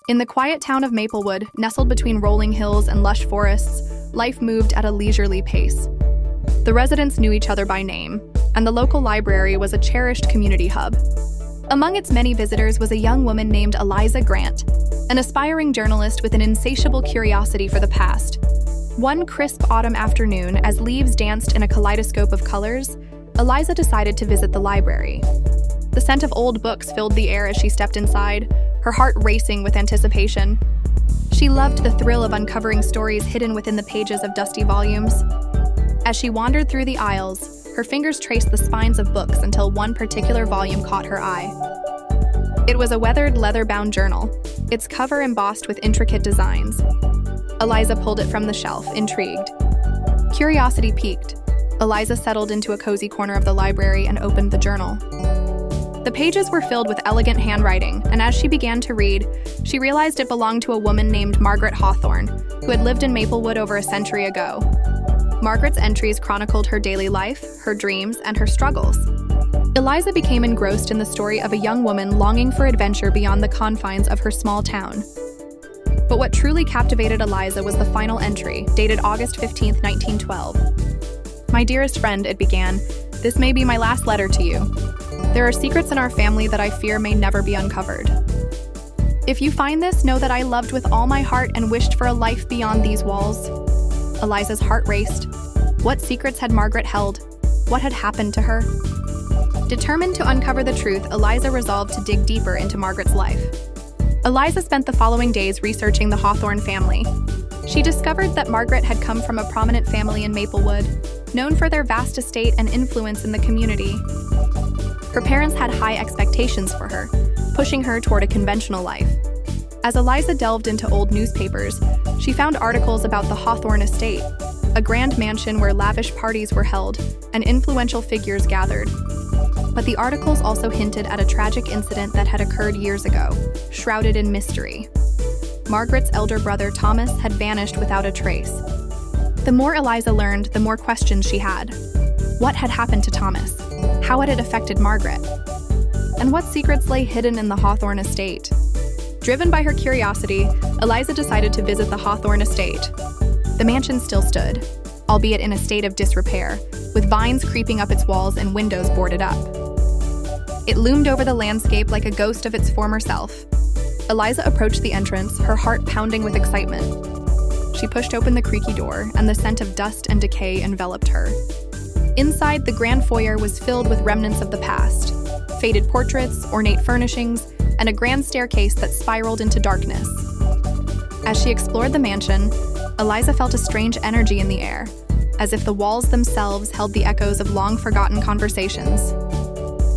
In the quiet town of Maplewood, nestled between rolling hills and lush forests, life moved at a leisurely pace. The residents knew each other by name, and the local library was a cherished community hub. Among its many visitors was a young woman named Eliza Grant, an aspiring journalist with an insatiable curiosity for the past. One crisp autumn afternoon, as leaves danced in a kaleidoscope of colors, Eliza decided to visit the library. The scent of old books filled the air as she stepped inside, her heart racing with anticipation. She loved the thrill of uncovering stories hidden within the pages of dusty volumes. As she wandered through the aisles, her fingers traced the spines of books until one particular volume caught her eye. It was a weathered, leather-bound journal, its cover embossed with intricate designs. Eliza pulled it from the shelf, intrigued. Curiosity piqued. Eliza settled into a cozy corner of the library and opened the journal. The pages were filled with elegant handwriting, and as she began to read, she realized it belonged to a woman named Margaret Hawthorne, who had lived in Maplewood over a century ago. Margaret's entries chronicled her daily life, her dreams, and her struggles. Eliza became engrossed in the story of a young woman longing for adventure beyond the confines of her small town. But what truly captivated Eliza was the final entry, dated August 15, 1912. "My dearest friend," it began, "this may be my last letter to you. There are secrets in our family that I fear may never be uncovered. If you find this, know that I loved with all my heart and wished for a life beyond these walls." Eliza's heart raced. What secrets had Margaret held? What had happened to her? Determined to uncover the truth, Eliza resolved to dig deeper into Margaret's life. Eliza spent the following days researching the Hawthorne family. She discovered that Margaret had come from a prominent family in Maplewood, known for their vast estate and influence in the community. Her parents had high expectations for her, pushing her toward a conventional life. As Eliza delved into old newspapers, she found articles about the Hawthorne estate, a grand mansion where lavish parties were held and influential figures gathered. But the articles also hinted at a tragic incident that had occurred years ago, shrouded in mystery. Margaret's elder brother Thomas had vanished without a trace. The more Eliza learned, the more questions she had. What had happened to Thomas? How had it affected Margaret? And what secrets lay hidden in the Hawthorne estate? Driven by her curiosity, Eliza decided to visit the Hawthorne estate. The mansion still stood, albeit in a state of disrepair, with vines creeping up its walls and windows boarded up. It loomed over the landscape like a ghost of its former self. Eliza approached the entrance, her heart pounding with excitement. She pushed open the creaky door, and the scent of dust and decay enveloped her. Inside, the grand foyer was filled with remnants of the past, faded portraits, ornate furnishings, and a grand staircase that spiraled into darkness. As she explored the mansion, Eliza felt a strange energy in the air, as if the walls themselves held the echoes of long-forgotten conversations.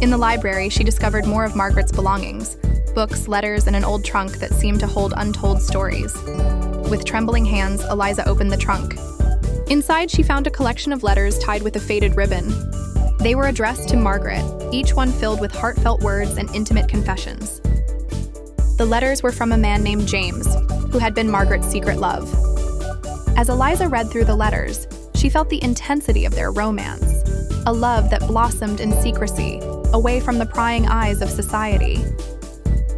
In the library, she discovered more of Margaret's belongings, books, letters, and an old trunk that seemed to hold untold stories. With trembling hands, Eliza opened the trunk. Inside, she found a collection of letters tied with a faded ribbon. They were addressed to Margaret, each one filled with heartfelt words and intimate confessions. The letters were from a man named James, who had been Margaret's secret love. As Eliza read through the letters, she felt the intensity of their romance, a love that blossomed in secrecy, away from the prying eyes of society.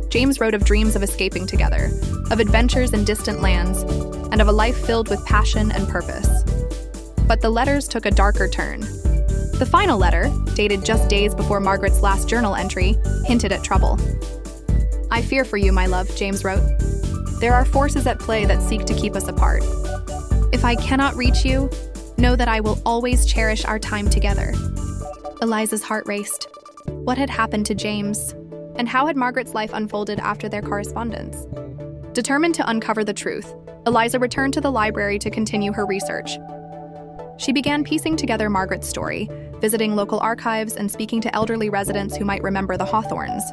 James wrote of dreams of escaping together, of adventures in distant lands, and of a life filled with passion and purpose. But the letters took a darker turn. The final letter, dated just days before Margaret's last journal entry, hinted at trouble. "I fear for you, my love," James wrote. "There are forces at play that seek to keep us apart. If I cannot reach you, know that I will always cherish our time together." Eliza's heart raced. What had happened to James? And how had Margaret's life unfolded after their correspondence? Determined to uncover the truth, Eliza returned to the library to continue her research. She began piecing together Margaret's story, visiting local archives and speaking to elderly residents who might remember the Hawthornes.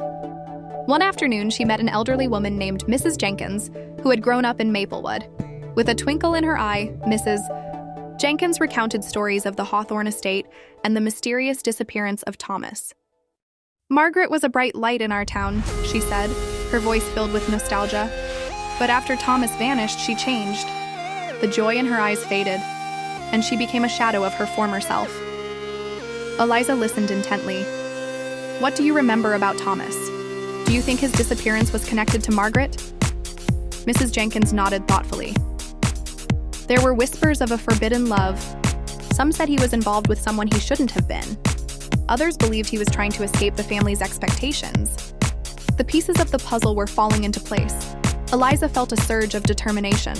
One afternoon, she met an elderly woman named Mrs. Jenkins, who had grown up in Maplewood. With a twinkle in her eye, Mrs. Jenkins recounted stories of the Hawthorne estate and the mysterious disappearance of Thomas. "Margaret was a bright light in our town," she said, her voice filled with nostalgia. "But after Thomas vanished, she changed. The joy in her eyes faded, and she became a shadow of her former self." Eliza listened intently. "What do you remember about Thomas? Do you think his disappearance was connected to Margaret?" Mrs. Jenkins nodded thoughtfully. There were whispers of a forbidden love. Some said he was involved with someone he shouldn't have been. Others believed he was trying to escape the family's expectations. The pieces of the puzzle were falling into place. Eliza felt a surge of determination.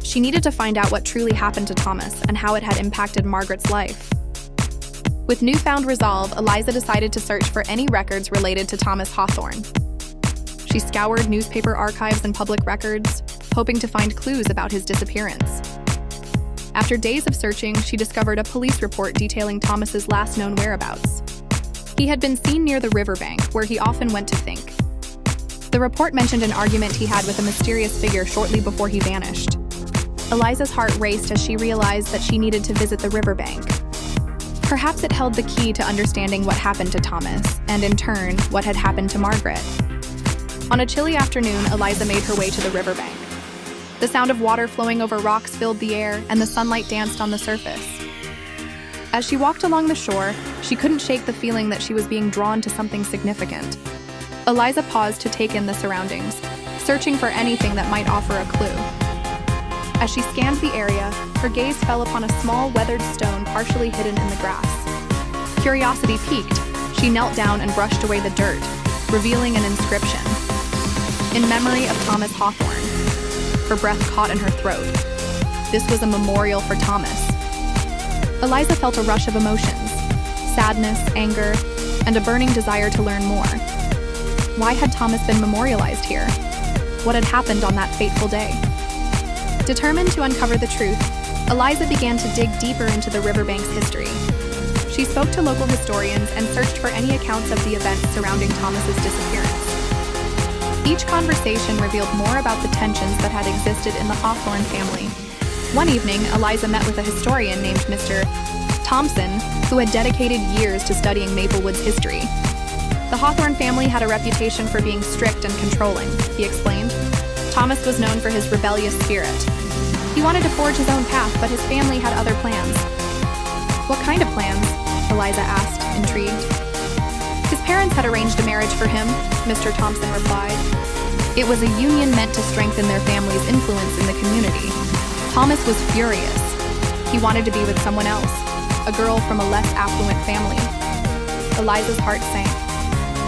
She needed to find out what truly happened to Thomas and how it had impacted Margaret's life. With newfound resolve, Eliza decided to search for any records related to Thomas Hawthorne. She scoured newspaper archives and public records, hoping to find clues about his disappearance. After days of searching, she discovered a police report detailing Thomas's last known whereabouts. He had been seen near the riverbank, where he often went to think. The report mentioned an argument he had with a mysterious figure shortly before he vanished. Eliza's heart raced as she realized that she needed to visit the riverbank. Perhaps it held the key to understanding what happened to Thomas, and in turn, what had happened to Margaret. On a chilly afternoon, Eliza made her way to the riverbank. The sound of water flowing over rocks filled the air, and the sunlight danced on the surface. As she walked along the shore, she couldn't shake the feeling that she was being drawn to something significant. Eliza paused to take in the surroundings, searching for anything that might offer a clue. As she scanned the area, her gaze fell upon a small, weathered stone partially hidden in the grass. Curiosity piqued, she knelt down and brushed away the dirt, revealing an inscription. In memory of Thomas Hawthorne. Her breath caught in her throat. This was a memorial for Thomas. Eliza felt a rush of emotions, sadness, anger, and a burning desire to learn more. Why had Thomas been memorialized here? What had happened on that fateful day? Determined to uncover the truth, Eliza began to dig deeper into the riverbank's history. She spoke to local historians and searched for any accounts of the events surrounding Thomas's disappearance. Each conversation revealed more about the tensions that had existed in the Hawthorne family. One evening, Eliza met with a historian named Mr. Thompson, who had dedicated years to studying Maplewood's history. The Hawthorne family had a reputation for being strict and controlling, he explained. Thomas was known for his rebellious spirit. He wanted to forge his own path, but his family had other plans. What kind of plans? Eliza asked, intrigued. His parents had arranged a marriage for him, Mr. Thompson replied. It was a union meant to strengthen their family's influence in the community. Thomas was furious. He wanted to be with someone else, a girl from a less affluent family. Eliza's heart sank.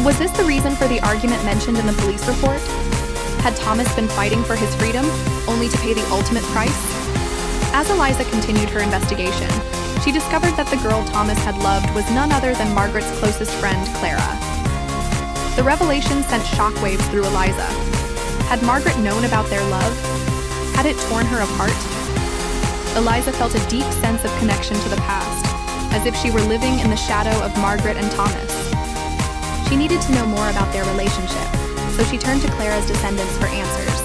Was this the reason for the argument mentioned in the police report? Had Thomas been fighting for his freedom, only to pay the ultimate price? As Eliza continued her investigation, she discovered that the girl Thomas had loved was none other than Margaret's closest friend, Clara. The revelation sent shockwaves through Eliza. Had Margaret known about their love? Had it torn her apart? Eliza felt a deep sense of connection to the past, as if she were living in the shadow of Margaret and Thomas. She needed to know more about their relationship, so she turned to Clara's descendants for answers.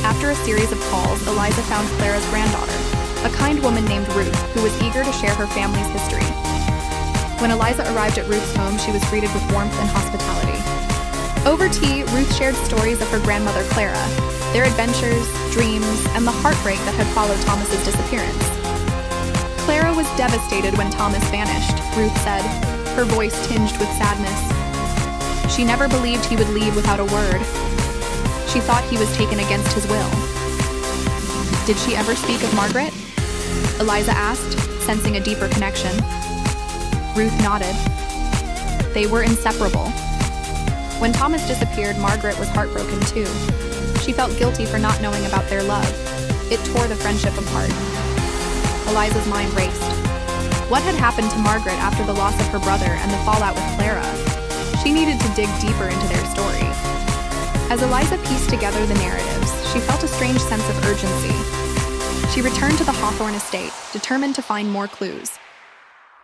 After a series of calls, Eliza found Clara's granddaughter, a kind woman named Ruth, who was eager to share her family's history. When Eliza arrived at Ruth's home, she was greeted with warmth and hospitality. Over tea, Ruth shared stories of her grandmother Clara, their adventures, dreams, and the heartbreak that had followed Thomas's disappearance. Clara was devastated when Thomas vanished, Ruth said, her voice tinged with sadness. She never believed he would leave without a word. She thought he was taken against his will. Did she ever speak of Margaret? Eliza asked, sensing a deeper connection. Ruth nodded. They were inseparable. When Thomas disappeared, Margaret was heartbroken too. She felt guilty for not knowing about their love. It tore the friendship apart. Eliza's mind raced. What had happened to Margaret after the loss of her brother and the fallout with Clara? She needed to dig deeper into their story. As Eliza pieced together the narratives, she felt a strange sense of urgency. She returned to the Hawthorne estate, determined to find more clues.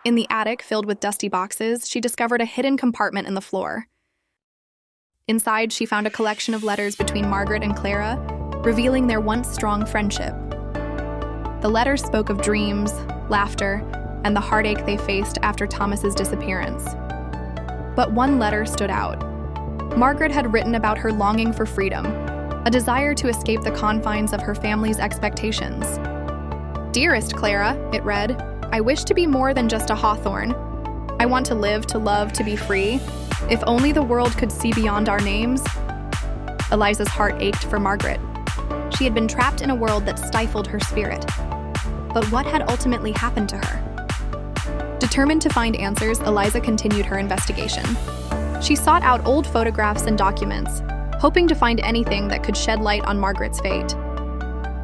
In the attic, filled with dusty boxes, she discovered a hidden compartment in the floor. Inside, she found a collection of letters between Margaret and Clara, revealing their once strong friendship. The letters spoke of dreams, laughter, and the heartache they faced after Thomas's disappearance. But one letter stood out. Margaret had written about her longing for freedom, a desire to escape the confines of her family's expectations. "Dearest Clara," it read, "I wish to be more than just a Hawthorne. I want to live, to love, to be free. If only the world could see beyond our names." Eliza's heart ached for Margaret. She had been trapped in a world that stifled her spirit. But what had ultimately happened to her? Determined to find answers, Eliza continued her investigation. She sought out old photographs and documents, hoping to find anything that could shed light on Margaret's fate.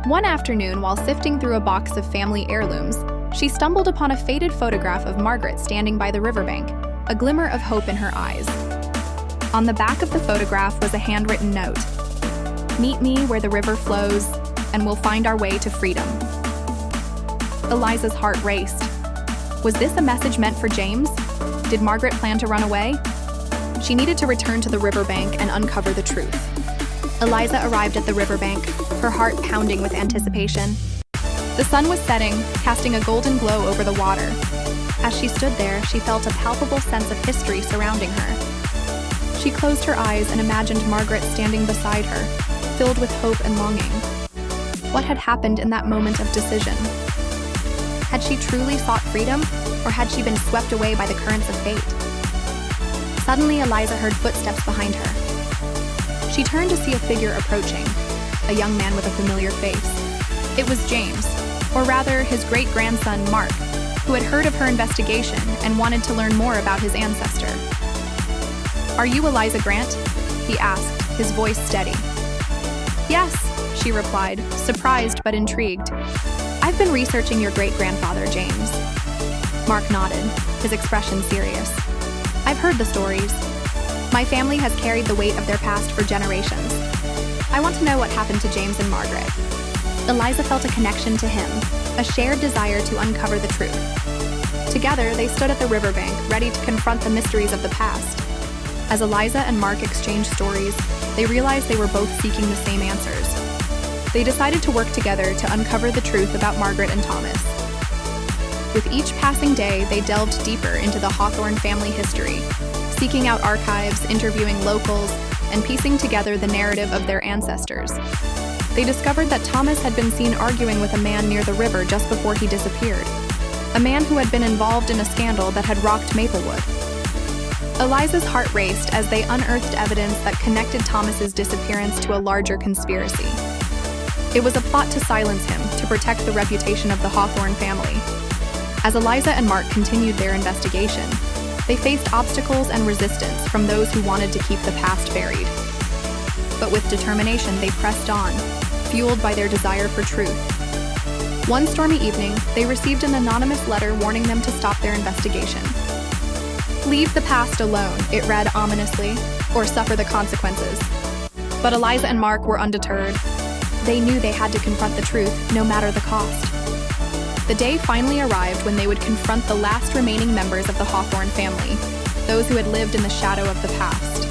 One afternoon, while sifting through a box of family heirlooms, she stumbled upon a faded photograph of Margaret standing by the riverbank, a glimmer of hope in her eyes. On the back of the photograph was a handwritten note. "Meet me where the river flows, and we'll find our way to freedom." Eliza's heart raced. Was this a message meant for James? Did Margaret plan to run away? She needed to return to the riverbank and uncover the truth. Eliza arrived at the riverbank, her heart pounding with anticipation. The sun was setting, casting a golden glow over the water. As she stood there, she felt a palpable sense of history surrounding her. She closed her eyes and imagined Margaret standing beside her, filled with hope and longing. What had happened in that moment of decision? Had she truly sought freedom, or had she been swept away by the currents of fate? Suddenly, Eliza heard footsteps behind her. She turned to see a figure approaching, a young man with a familiar face. It was James, or rather his great-grandson Mark, who had heard of her investigation and wanted to learn more about his ancestor. "Are you Eliza Grant?" he asked, his voice steady. "Yes," she replied, surprised but intrigued. "I've been researching your great-grandfather, James." Mark nodded, his expression serious. "I've heard the stories. My family has carried the weight of their past for generations. I want to know what happened to James and Margaret." Eliza felt a connection to him, a shared desire to uncover the truth. Together, they stood at the riverbank, ready to confront the mysteries of the past. As Eliza and Mark exchanged stories, they realized they were both seeking the same answers. They decided to work together to uncover the truth about Margaret and Thomas. With each passing day, they delved deeper into the Hawthorne family history, seeking out archives, interviewing locals, and piecing together the narrative of their ancestors. They discovered that Thomas had been seen arguing with a man near the river just before he disappeared, a man who had been involved in a scandal that had rocked Maplewood. Eliza's heart raced as they unearthed evidence that connected Thomas's disappearance to a larger conspiracy. It was a plot to silence him, to protect the reputation of the Hawthorne family. As Eliza and Mark continued their investigation, they faced obstacles and resistance from those who wanted to keep the past buried. But with determination, they pressed on, fueled by their desire for truth. One stormy evening, they received an anonymous letter warning them to stop their investigation. "Leave the past alone," it read ominously, "or suffer the consequences." But Eliza and Mark were undeterred. They knew they had to confront the truth, no matter the cost. The day finally arrived when they would confront the last remaining members of the Hawthorne family, those who had lived in the shadow of the past.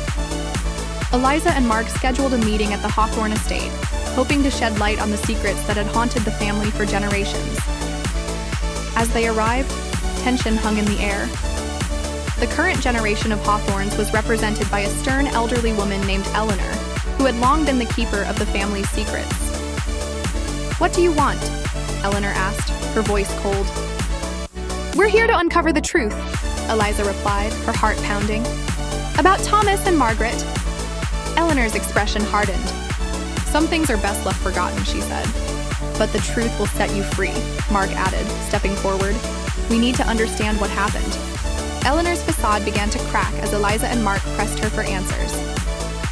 Eliza and Mark scheduled a meeting at the Hawthorne estate, hoping to shed light on the secrets that had haunted the family for generations. As they arrived, tension hung in the air. The current generation of Hawthornes was represented by a stern elderly woman named Eleanor, who had long been the keeper of the family's secrets. "What do you want?" Eleanor asked, her voice cold. "We're here to uncover the truth," Eliza replied, her heart pounding. "About Thomas and Margaret." Eleanor's expression hardened. "Some things are best left forgotten," she said. "But the truth will set you free," Mark added, stepping forward. "We need to understand what happened." Eleanor's facade began to crack as Eliza and Mark pressed her for answers.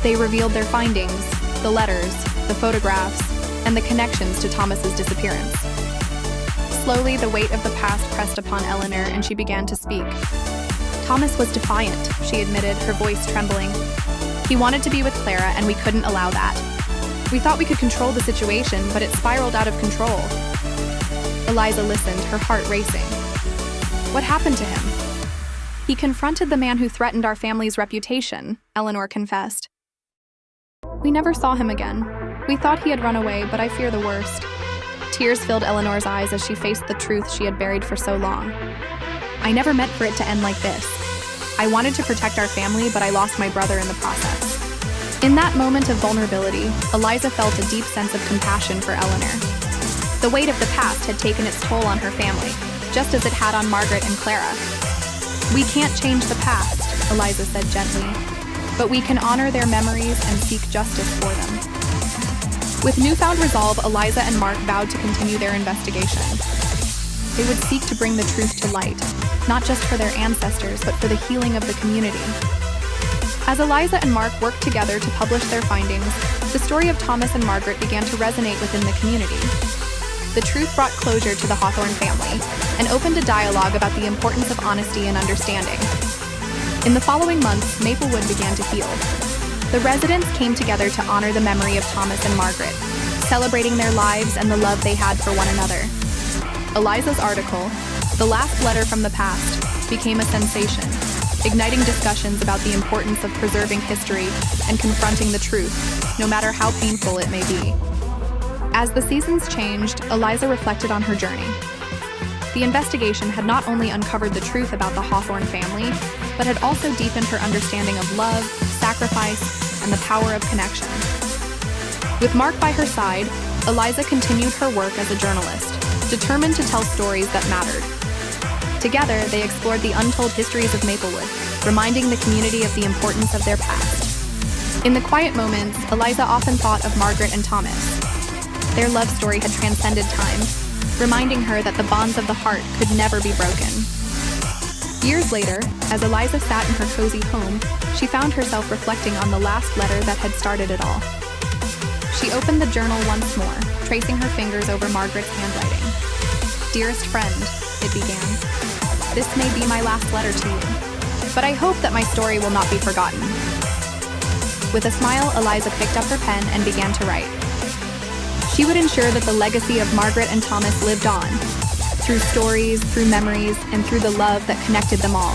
They revealed their findings, the letters, the photographs, and the connections to Thomas's disappearance. Slowly, the weight of the past pressed upon Eleanor, and she began to speak. "Thomas was defiant," she admitted, her voice trembling. "He wanted to be with Clara, and we couldn't allow that. We thought we could control the situation, but it spiraled out of control." Eliza listened, her heart racing. "What happened to him?" "He confronted the man who threatened our family's reputation," Eleanor confessed. "We never saw him again. We thought he had run away, but I fear the worst." Tears filled Eleanor's eyes as she faced the truth she had buried for so long. "I never meant for it to end like this. I wanted to protect our family, but I lost my brother in the process." In that moment of vulnerability, Eliza felt a deep sense of compassion for Eleanor. The weight of the past had taken its toll on her family, just as it had on Margaret and Clara. "We can't change the past," Eliza said gently, but we can honor their memories and seek justice for them. With newfound resolve, Eliza and Mark vowed to continue their investigation. They would seek to bring the truth to light, not just for their ancestors, but for the healing of the community. As Eliza and Mark worked together to publish their findings, the story of Thomas and Margaret began to resonate within the community. The truth brought closure to the Hawthorne family and opened a dialogue about the importance of honesty and understanding. In the following months, Maplewood began to heal. The residents came together to honor the memory of Thomas and Margaret, celebrating their lives and the love they had for one another. Eliza's article, "The Last Letter from the Past," became a sensation, igniting discussions about the importance of preserving history and confronting the truth, no matter how painful it may be. As the seasons changed, Eliza reflected on her journey. The investigation had not only uncovered the truth about the Hawthorne family, but had also deepened her understanding of love, sacrifice, and the power of connection. With Mark by her side, Eliza continued her work as a journalist, determined to tell stories that mattered. Together, they explored the untold histories of Maplewood, reminding the community of the importance of their past. In the quiet moments, Eliza often thought of Margaret and Thomas. Their love story had transcended time, reminding her that the bonds of the heart could never be broken. Years later, as Eliza sat in her cozy home, she found herself reflecting on the last letter that had started it all. She opened the journal once more, tracing her fingers over Margaret's handwriting. "Dearest friend," it began, "this may be my last letter to you, but I hope that my story will not be forgotten." With a smile, Eliza picked up her pen and began to write. She would ensure that the legacy of Margaret and Thomas lived on, through stories, through memories, and through the love that connected them all.